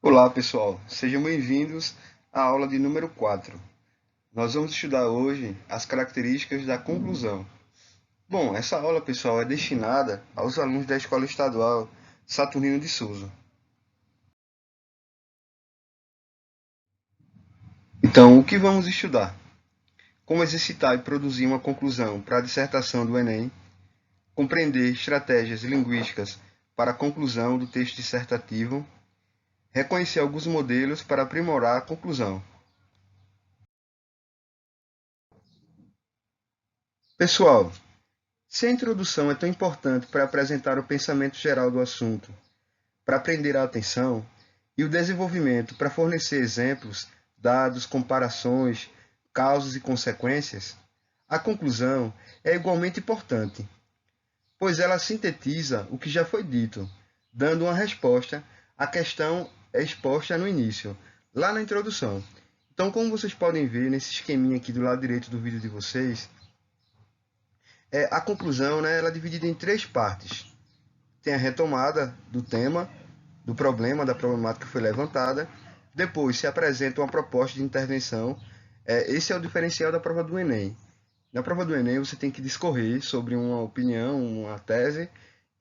Olá, pessoal. Sejam bem-vindos à aula de número 4. Nós vamos estudar hoje as características da conclusão. Bom, essa aula, pessoal, é destinada aos alunos da Escola Estadual Saturnino de Souza. Então, o que vamos estudar? Como exercitar e produzir uma conclusão para a dissertação do Enem, compreender estratégias linguísticas para a conclusão do texto dissertativo, reconhecer alguns modelos para aprimorar a conclusão. Pessoal, se a introdução é tão importante para apresentar o pensamento geral do assunto, para prender a atenção, e o desenvolvimento para fornecer exemplos, dados, comparações, causas e consequências, a conclusão é igualmente importante, pois ela sintetiza o que já foi dito, dando uma resposta à questão exposta no início, lá na introdução. Então, como vocês podem ver nesse esqueminha aqui do lado direito do vídeo de vocês, a conclusão, né, ela é dividida em três partes. Tem a retomada do tema, do problema, da problemática que foi levantada. Depois se apresenta uma proposta de intervenção. Esse é o diferencial da prova do Enem. Na prova do Enem você tem que discorrer sobre uma opinião, uma tese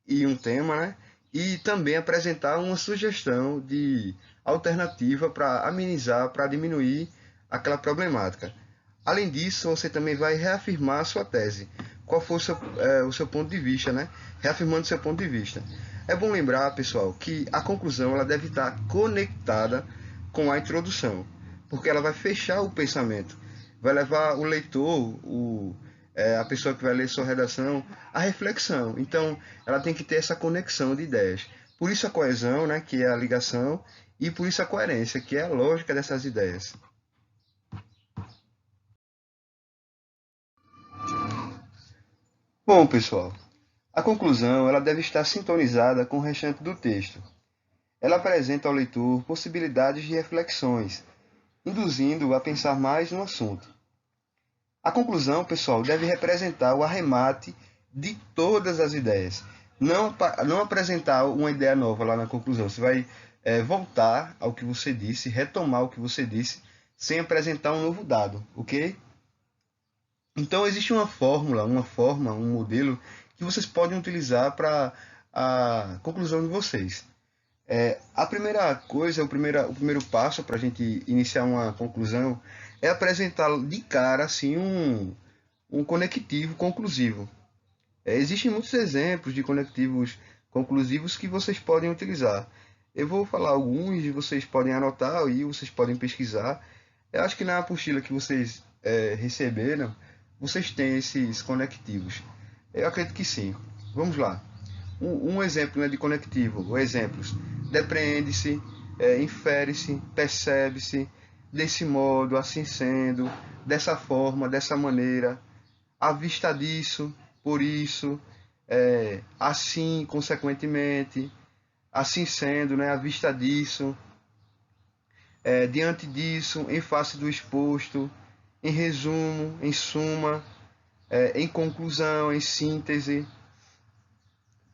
e um tema, né? E também apresentar uma sugestão de alternativa para amenizar, para diminuir aquela problemática. Além disso, você também vai reafirmar a sua tese. Qual foi o seu ponto de vista, né? Reafirmando seu ponto de vista. É bom lembrar, pessoal, que a conclusão ela deve estar conectada com a introdução, porque ela vai fechar o pensamento, vai levar o leitor, a pessoa que vai ler sua redação, à reflexão. Então, ela tem que ter essa conexão de ideias. Por isso a coesão, né, que é a ligação, e por isso a coerência, que é a lógica dessas ideias. Bom, pessoal, a conclusão ela deve estar sintonizada com o restante do texto. Ela apresenta ao leitor possibilidades de reflexões, induzindo-o a pensar mais no assunto. A conclusão, pessoal, deve representar o arremate de todas as ideias. Não apresentar uma ideia nova lá na conclusão. Você vai voltar ao que você disse, retomar o que você disse, sem apresentar um novo dado, ok? Então, existe uma fórmula, uma forma, um modelo que vocês podem utilizar para a conclusão de vocês. A primeira coisa, o primeiro passo para a gente iniciar uma conclusão é apresentar de cara assim, um conectivo conclusivo. Existem muitos exemplos de conectivos conclusivos que vocês podem utilizar. Eu vou falar alguns e vocês podem anotar e vocês podem pesquisar. Eu acho que na apostila que vocês receberam, vocês têm esses conectivos. Eu acredito que sim. Vamos lá. Um exemplo, né, de conectivo, ou exemplos. Depreende-se, infere-se, percebe-se, desse modo, assim sendo, dessa forma, dessa maneira, à vista disso, por isso, assim, consequentemente, assim sendo, né, à vista disso, diante disso, em face do exposto, em resumo, em suma, em conclusão, em síntese,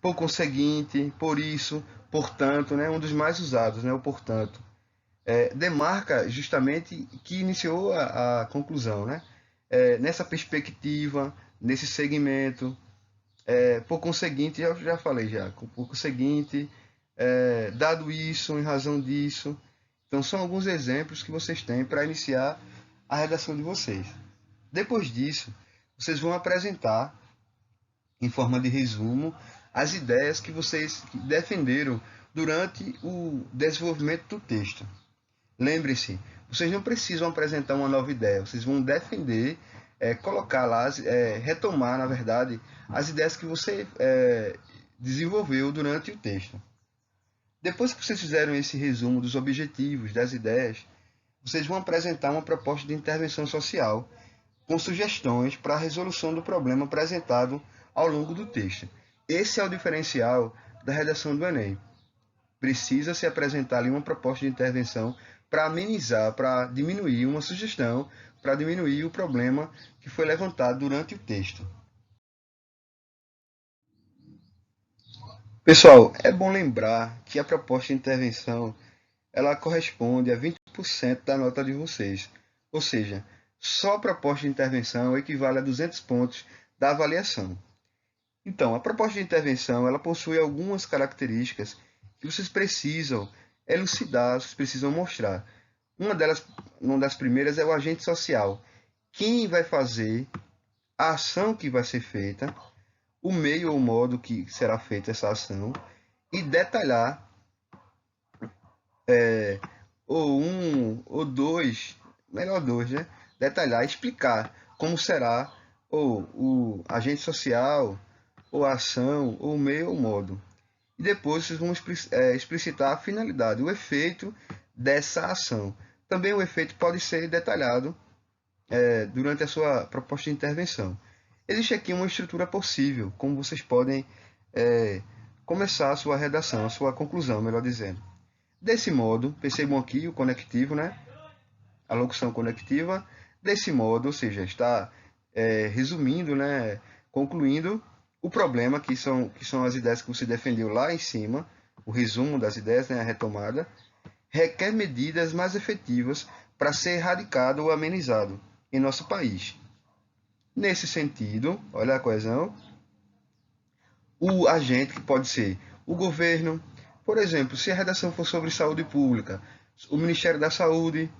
por conseguinte, por isso, portanto, né, um dos mais usados, né, o portanto, demarca justamente que iniciou a conclusão, né? Nessa perspectiva, nesse segmento, por conseguinte, eu já falei já, por conseguinte, dado isso, em razão disso. Então, são alguns exemplos que vocês têm para iniciar a redação de vocês. Depois disso, vocês vão apresentar, em forma de resumo, as ideias que vocês defenderam durante o desenvolvimento do texto. Lembre-se, vocês não precisam apresentar uma nova ideia, vocês vão defender, colocar lá, retomar, na verdade, as ideias que você desenvolveu durante o texto. Depois que vocês fizeram esse resumo dos objetivos, das ideias, vocês vão apresentar uma proposta de intervenção social com sugestões para a resolução do problema apresentado ao longo do texto. Esse é o diferencial da redação do Enem. Precisa se apresentar ali uma proposta de intervenção para amenizar, para diminuir uma sugestão, para diminuir o problema que foi levantado durante o texto. Pessoal, é bom lembrar que a proposta de intervenção ela corresponde a 20% da nota de vocês. Ou seja, só a proposta de intervenção equivale a 200 pontos da avaliação. Então, a proposta de intervenção ela possui algumas características que vocês precisam elucidar, vocês precisam mostrar. Uma das primeiras é o agente social. Quem vai fazer a ação que vai ser feita, o meio ou modo que será feita essa ação, e detalhar ou um, ou dois, melhor dois, né? Detalhar, explicar como será ou o agente social, ou a ação, ou o meio ou modo. E depois vocês vão explicitar a finalidade, o efeito dessa ação. Também o efeito pode ser detalhado durante a sua proposta de intervenção. Existe aqui uma estrutura possível, como vocês podem começar a sua redação, a sua conclusão, melhor dizendo. Desse modo, percebam aqui o conectivo, né? A locução conectiva. Desse modo, ou seja, está resumindo, né? Concluindo o problema, que são as ideias que você defendeu lá em cima, o resumo das ideias, né? A retomada, requer medidas mais efetivas para ser erradicado ou amenizado em nosso país. Nesse sentido, olha a coesão, o agente, que pode ser o governo, por exemplo, se a redação for sobre saúde pública, o Ministério da Saúde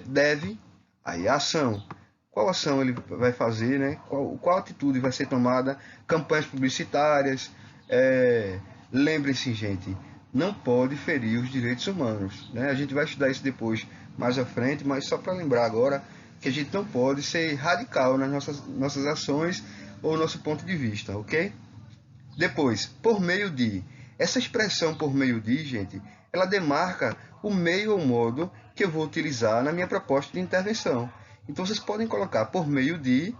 deve, aí a ação, qual ação ele vai fazer, né? Qual atitude vai ser tomada, campanhas publicitárias, lembrem-se, gente, não pode ferir os direitos humanos, né? A gente vai estudar isso depois, mais à frente, mas só para lembrar agora que a gente não pode ser radical nas nossas ações ou nosso ponto de vista, ok? Depois, por meio de. Essa expressão por meio de, gente, ela demarca o meio ou modo que eu vou utilizar na minha proposta de intervenção. Então, vocês podem colocar por meio de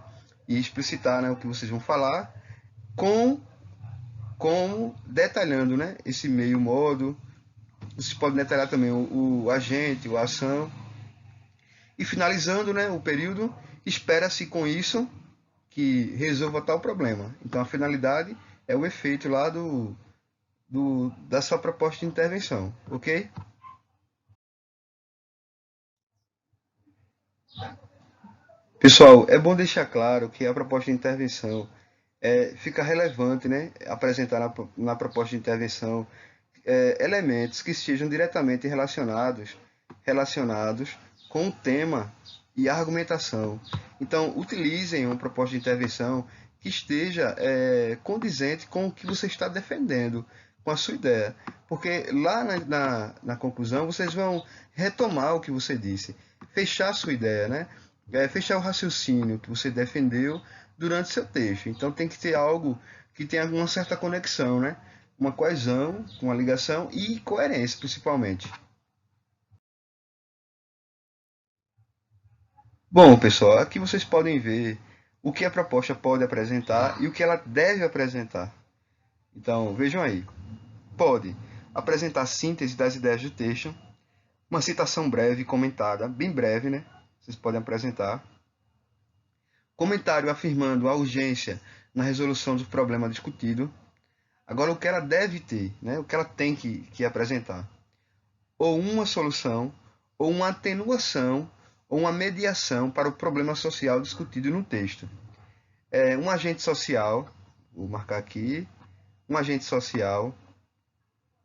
e explicitar, né, o que vocês vão falar, com detalhando, né, esse meio modo. Vocês podem detalhar também o agente, a ação. E finalizando, né, o período, espera-se com isso que resolva tal problema. Então, a finalidade é o efeito lá da sua proposta de intervenção, ok? Pessoal, é bom deixar claro que a proposta de intervenção fica relevante, né? Apresentar na proposta de intervenção elementos que estejam diretamente relacionados com o tema e a argumentação. Então, utilizem uma proposta de intervenção que esteja condizente com o que você está defendendo, com a sua ideia. Porque lá na conclusão vocês vão retomar o que você disse, fechar a sua ideia, né? Fechar o raciocínio que você defendeu durante seu texto. Então tem que ter algo que tenha uma certa conexão, né? Uma coesão, uma ligação e coerência, principalmente. Bom, pessoal, aqui vocês podem ver o que a proposta pode apresentar e o que ela deve apresentar. Então, vejam aí. Pode apresentar síntese das ideias do texto, uma citação breve comentada, bem breve, né? Vocês podem apresentar. Comentário afirmando a urgência na resolução do problema discutido. Agora, o que ela deve ter, né? O que ela tem que apresentar. Ou uma solução, ou uma atenuação, ou uma mediação para o problema social discutido no texto. Um agente social, vou marcar aqui, um agente social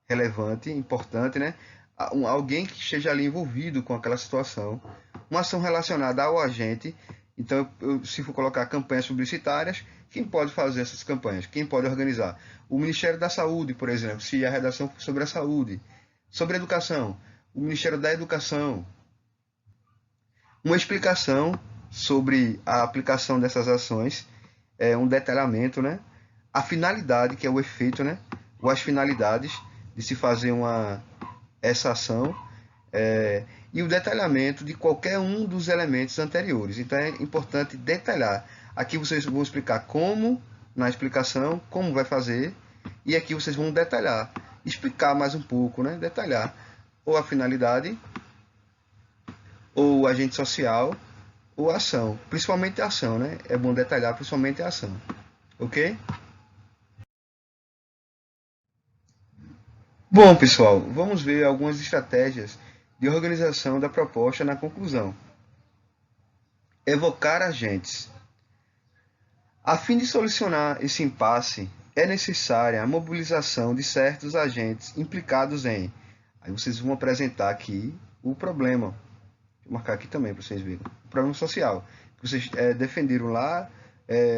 relevante, importante, né? Alguém que esteja ali envolvido com aquela situação, uma ação relacionada ao agente. Então, se for colocar campanhas publicitárias, quem pode fazer essas campanhas? Quem pode organizar? O Ministério da Saúde, por exemplo, se a redação for sobre a saúde. Sobre a educação, o Ministério da Educação. Uma explicação sobre a aplicação dessas ações, um detalhamento, né? A finalidade, que é o efeito, né? Ou as finalidades de se fazer essa ação, e o detalhamento de qualquer um dos elementos anteriores. Então é importante detalhar. Aqui vocês vão explicar como, na explicação, como vai fazer, e aqui vocês vão detalhar, explicar mais um pouco, né? Detalhar ou a finalidade, ou o agente social, ou a ação. Principalmente a ação, né? É bom detalhar principalmente a ação. Ok? Bom, pessoal, vamos ver algumas estratégias de organização da proposta na conclusão. Evocar agentes. A fim de solucionar esse impasse, é necessária a mobilização de certos agentes implicados em. Aí vocês vão apresentar aqui o problema. Vou marcar aqui também para vocês verem. O problema social, que vocês defenderam lá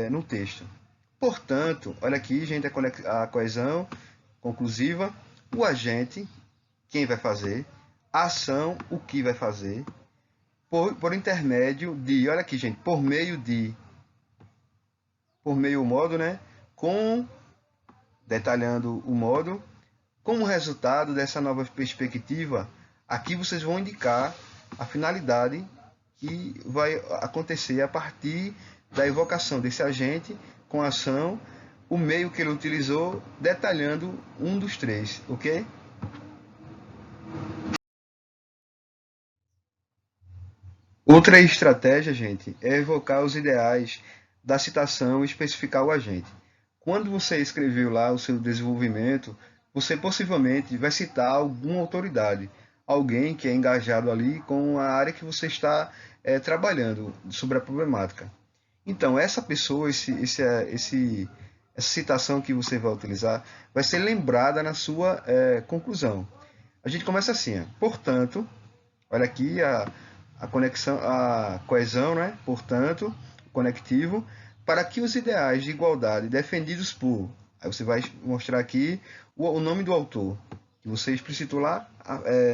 no texto. Portanto, olha aqui, gente, a coesão conclusiva, o agente, quem vai fazer, a ação, o que vai fazer, por intermédio de, olha aqui, gente, por meio modo, né? Detalhando o modo, como resultado dessa nova perspectiva, aqui vocês vão indicar a finalidade que vai acontecer a partir da evocação desse agente com a ação, o meio que ele utilizou, detalhando um dos três, ok? Outra estratégia, gente, é evocar os ideais da citação e especificar o agente. Quando você escreveu lá o seu desenvolvimento, você possivelmente vai citar alguma autoridade, alguém que é engajado ali com a área que você está trabalhando sobre a problemática. Então, essa pessoa, essa citação que você vai utilizar, vai ser lembrada na sua conclusão. A gente começa assim, ó. Portanto, olha aqui a conexão, a coesão, né? Portanto, conectivo, para que os ideais de igualdade defendidos por. Aí você vai mostrar aqui o nome do autor, que você explicitou lá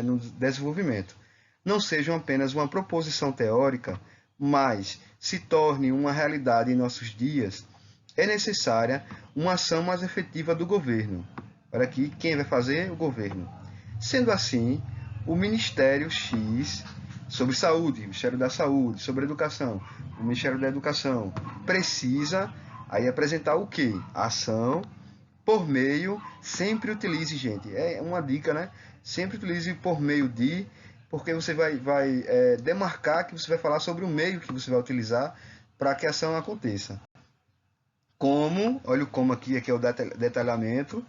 no desenvolvimento. Não sejam apenas uma proposição teórica, mas se torne uma realidade em nossos dias, é necessária uma ação mais efetiva do governo. Olha aqui, quem vai fazer? O governo. Sendo assim, o Ministério X sobre saúde, Ministério da Saúde, sobre educação, o Ministério da Educação precisa aí apresentar o quê? A ação por meio, sempre utilize, gente, é uma dica, né? Sempre utilize por meio de, porque você vai demarcar que você vai falar sobre o meio que você vai utilizar para que a ação aconteça. Como, olha o como aqui é o detalhamento,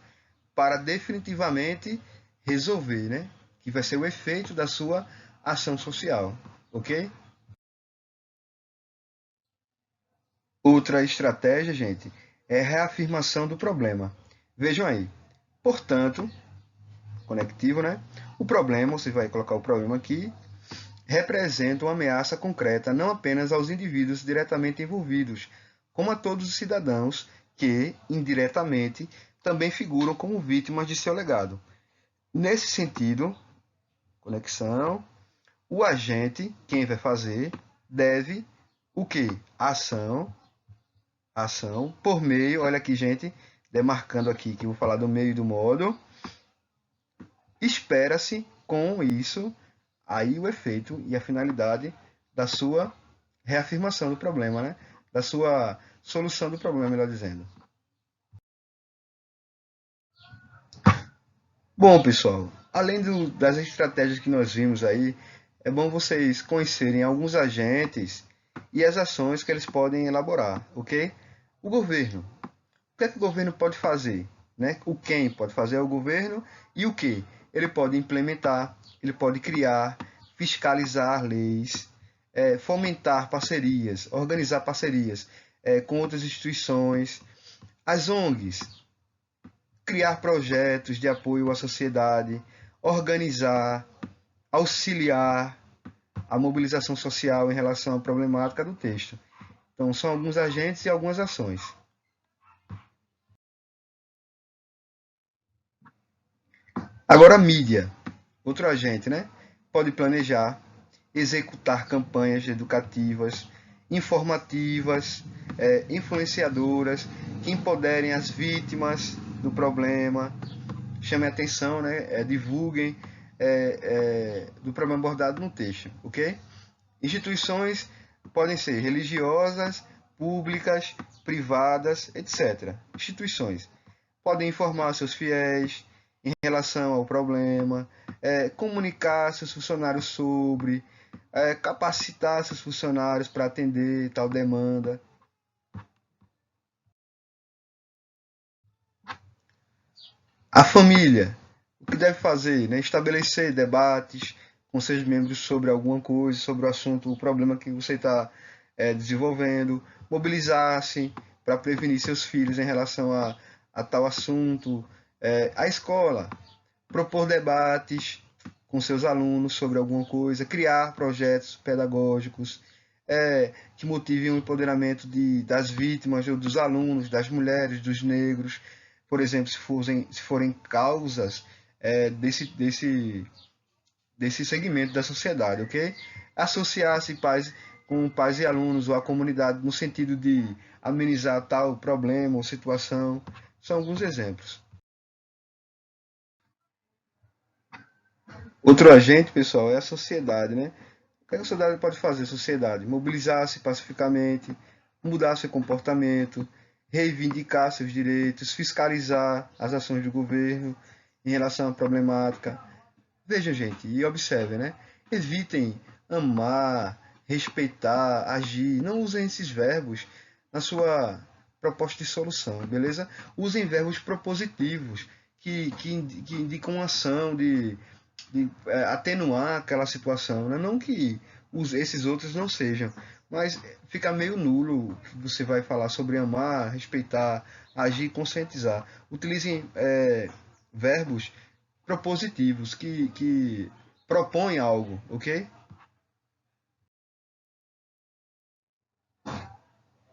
para definitivamente resolver, né? Que vai ser o efeito da sua ação social, ok? Outra estratégia, gente, é a reafirmação do problema. Vejam aí. Portanto, conectivo, né? O problema, você vai colocar o problema aqui, representa uma ameaça concreta não apenas aos indivíduos diretamente envolvidos, como a todos os cidadãos que, indiretamente, também figuram como vítimas de seu legado. Nesse sentido, conexão, o agente, quem vai fazer, deve o que? Ação, por meio, olha aqui, gente, demarcando aqui que eu vou falar do meio e do modo, espera-se com isso aí o efeito e a finalidade da sua reafirmação do problema, né? Da sua solução do problema, melhor dizendo. Bom, pessoal, além das estratégias que nós vimos aí, é bom vocês conhecerem alguns agentes e as ações que eles podem elaborar, ok? O governo. O que é que o governo pode fazer? Né? O quem pode fazer é o governo e o que? Ele pode implementar, ele pode criar, fiscalizar leis, fomentar parcerias, organizar parcerias com outras instituições, as ONGs, criar projetos de apoio à sociedade, organizar, auxiliar a mobilização social em relação à problemática do texto. Então, são alguns agentes e algumas ações. Agora, a mídia, outro agente, né? Pode planejar, executar campanhas educativas, informativas, influenciadoras, que empoderem as vítimas do problema, chamem atenção, né? Divulguem do problema abordado no texto, ok? Instituições podem ser religiosas, públicas, privadas, etc. Instituições podem informar seus fiéis em relação ao problema, comunicar seus funcionários sobre, capacitar seus funcionários para atender tal demanda. A família. O que deve fazer, né? Estabelecer debates com seus membros sobre alguma coisa, sobre o assunto, o problema que você está desenvolvendo, mobilizar-se para prevenir seus filhos em relação a tal assunto, a escola, propor debates com seus alunos sobre alguma coisa, criar projetos pedagógicos que motivem o empoderamento das vítimas, ou dos alunos, das mulheres, dos negros, por exemplo, se forem causas desse segmento da sociedade, ok? Associar-se com pais e alunos ou a comunidade no sentido de amenizar tal problema ou situação, são alguns exemplos. Outro agente, pessoal, é a sociedade, né? O que a sociedade pode fazer? A sociedade mobilizar-se pacificamente, mudar seu comportamento, reivindicar seus direitos, fiscalizar as ações do governo em relação à problemática. Vejam, gente, e observem, né? Evitem amar, respeitar, agir. Não usem esses verbos na sua proposta de solução, beleza? Usem verbos propositivos que indicam ação de atenuar aquela situação, né? Não que esses outros não sejam, mas fica meio nulo o que você vai falar sobre amar, respeitar, agir, conscientizar. Utilizem verbos propositivos que propõem algo, ok?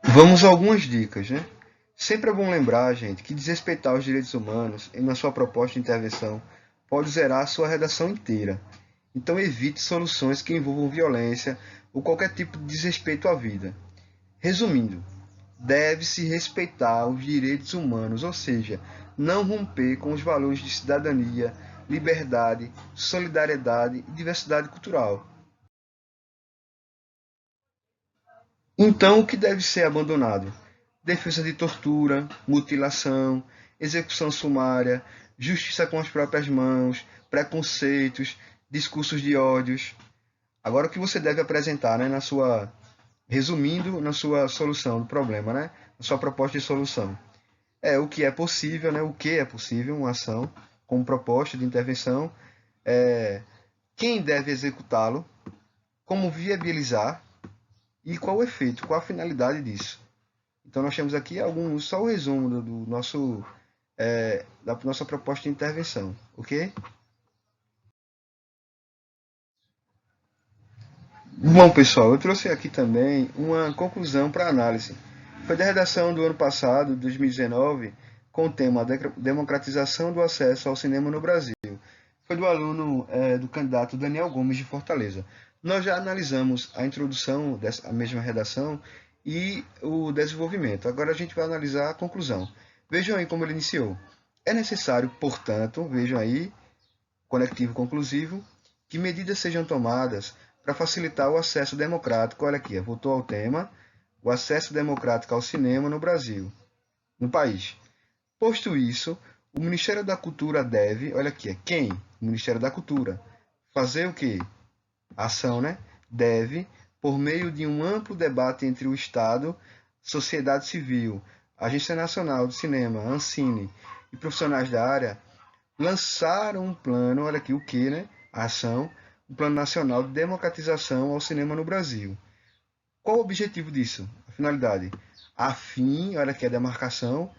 Vamos a algumas dicas, né? Sempre é bom lembrar, gente, que desrespeitar os direitos humanos na sua proposta de intervenção pode zerar a sua redação inteira. Então evite soluções que envolvam violência ou qualquer tipo de desrespeito à vida. Resumindo, deve-se respeitar os direitos humanos, ou seja, não romper com os valores de cidadania, liberdade, solidariedade e diversidade cultural. Então, o que deve ser abandonado? Defesa de tortura, mutilação, execução sumária, justiça com as próprias mãos, preconceitos, discursos de ódios. Agora, o que você deve apresentar, né, resumindo, na sua solução do problema, né, na sua proposta de solução? O que é possível, né, o que é possível, uma ação como proposta de intervenção, quem deve executá-lo, como viabilizar e qual o efeito, qual a finalidade disso. Então nós temos aqui só o resumo da nossa proposta de intervenção, ok? Bom, pessoal, eu trouxe aqui também uma conclusão para análise. Foi da redação do ano passado, 2019, com o tema Democratização do Acesso ao Cinema no Brasil. Foi do aluno do candidato Daniel Gomes de Fortaleza. Nós já analisamos a introdução dessa mesma redação e o desenvolvimento. Agora a gente vai analisar a conclusão. Vejam aí como ele iniciou. É necessário, portanto, vejam aí, conectivo conclusivo, que medidas sejam tomadas para facilitar o acesso democrático, olha aqui, voltou ao tema, o acesso democrático ao cinema no Brasil, no país. Posto isso, o Ministério da Cultura deve, olha aqui, quem? O Ministério da Cultura. Fazer o quê? Ação, né? Deve, por meio de um amplo debate entre o Estado, sociedade civil, Agência Nacional do Cinema, Ancine e profissionais da área, lançar um plano, olha aqui o que, né? A ação, um plano nacional de democratização ao cinema no Brasil. Qual o objetivo disso? A finalidade? A fim, olha aqui a demarcação,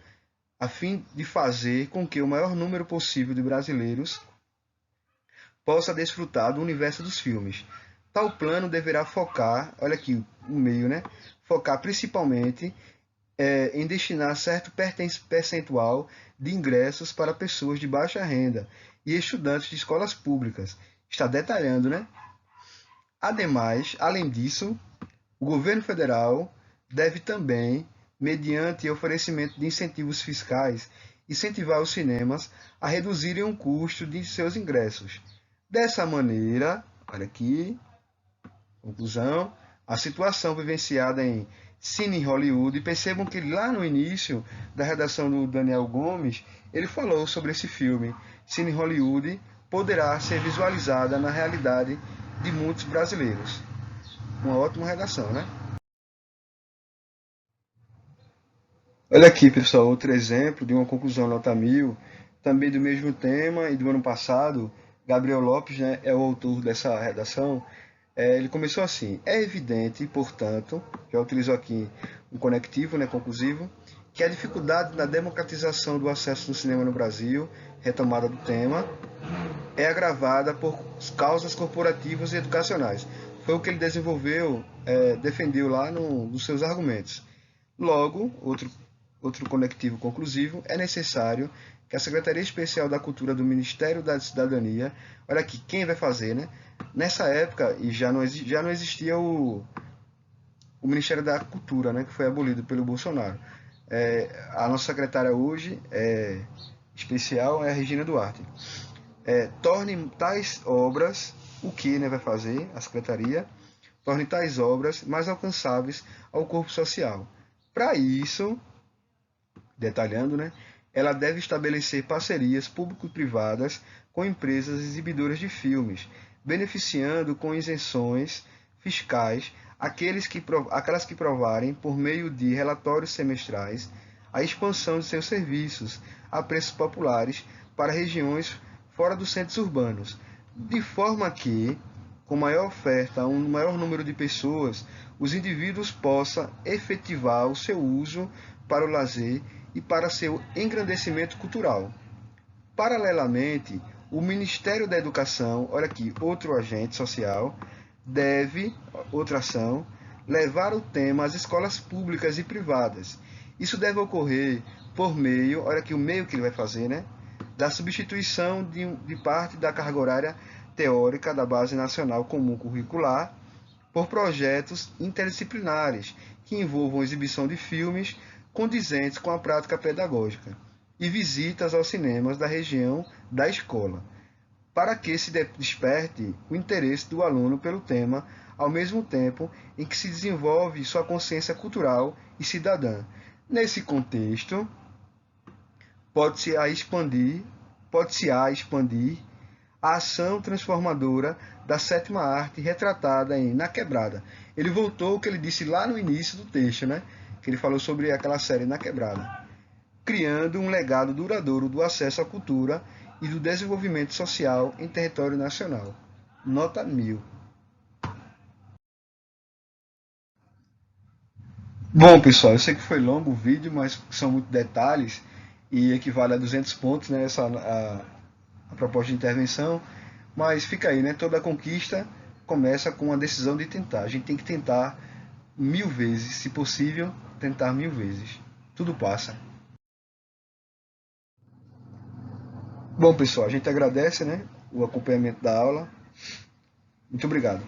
a fim de fazer com que o maior número possível de brasileiros possa desfrutar do universo dos filmes. Tal plano deverá focar, olha aqui o meio, né? Focar principalmente em destinar certo percentual de ingressos para pessoas de baixa renda e estudantes de escolas públicas. Está detalhando, né? Ademais, além disso, o governo federal deve também, mediante oferecimento de incentivos fiscais, incentivar os cinemas a reduzirem o custo de seus ingressos. Dessa maneira, olha aqui, conclusão, a situação vivenciada em Cine Hollywood, e percebam que lá no início da redação do Daniel Gomes, ele falou sobre esse filme. Cine Hollywood poderá ser visualizada na realidade de muitos brasileiros. Uma ótima redação, né? Olha aqui, pessoal, outro exemplo de uma conclusão nota 1000. também do mesmo tema e do ano passado, Gabriel Lopes, né, é o autor dessa redação. Ele começou assim: é evidente, portanto, já utilizou aqui um conectivo, né, conclusivo, que a dificuldade na democratização do acesso do cinema no Brasil, retomada do tema, é agravada por causas corporativas e educacionais. Foi o que ele desenvolveu, defendeu lá nos seus argumentos. Logo, outro conectivo conclusivo, é necessário que a Secretaria Especial da Cultura do Ministério da Cidadania, olha aqui, quem vai fazer, né? Nessa época, e já não existia o Ministério da Cultura, né, que foi abolido pelo Bolsonaro. A nossa secretária hoje, especial, é a Regina Duarte. Torne tais obras, o que, né, vai fazer a secretaria? Torne tais obras mais alcançáveis ao corpo social. Para isso, detalhando, né, ela deve estabelecer parcerias público-privadas com empresas exibidoras de filmes, beneficiando com isenções fiscais aquelas que provarem, por meio de relatórios semestrais, a expansão de seus serviços a preços populares para regiões fora dos centros urbanos, de forma que, com maior oferta a um maior número de pessoas, os indivíduos possam efetivar o seu uso para o lazer e para seu engrandecimento cultural. Paralelamente, o Ministério da Educação, olha aqui, outro agente social, deve, outra ação, levar o tema às escolas públicas e privadas. Isso deve ocorrer por meio, olha aqui o meio que ele vai fazer, né? Da substituição de parte da carga horária teórica da Base Nacional Comum Curricular por projetos interdisciplinares que envolvam exibição de filmes condizentes com a prática pedagógica e visitas aos cinemas da região da escola, para que se desperte o interesse do aluno pelo tema, ao mesmo tempo em que se desenvolve sua consciência cultural e cidadã. Nesse contexto, pode-se expandir a ação transformadora da sétima arte retratada em Na Quebrada. Ele voltou ao que ele disse lá no início do texto, né? Que ele falou sobre aquela série Na Quebrada, criando um legado duradouro do acesso à cultura e do desenvolvimento social em território nacional. Nota 1000. Bom, pessoal, eu sei que foi longo o vídeo, mas são muitos detalhes e equivale a 200 pontos, né, a proposta de intervenção. Mas fica aí, né? Toda conquista começa com a decisão de tentar. A gente tem que tentar 1000 vezes, se possível, tentar 1000 vezes. Tudo passa. Bom, pessoal, a gente agradece, né, o acompanhamento da aula. Muito obrigado.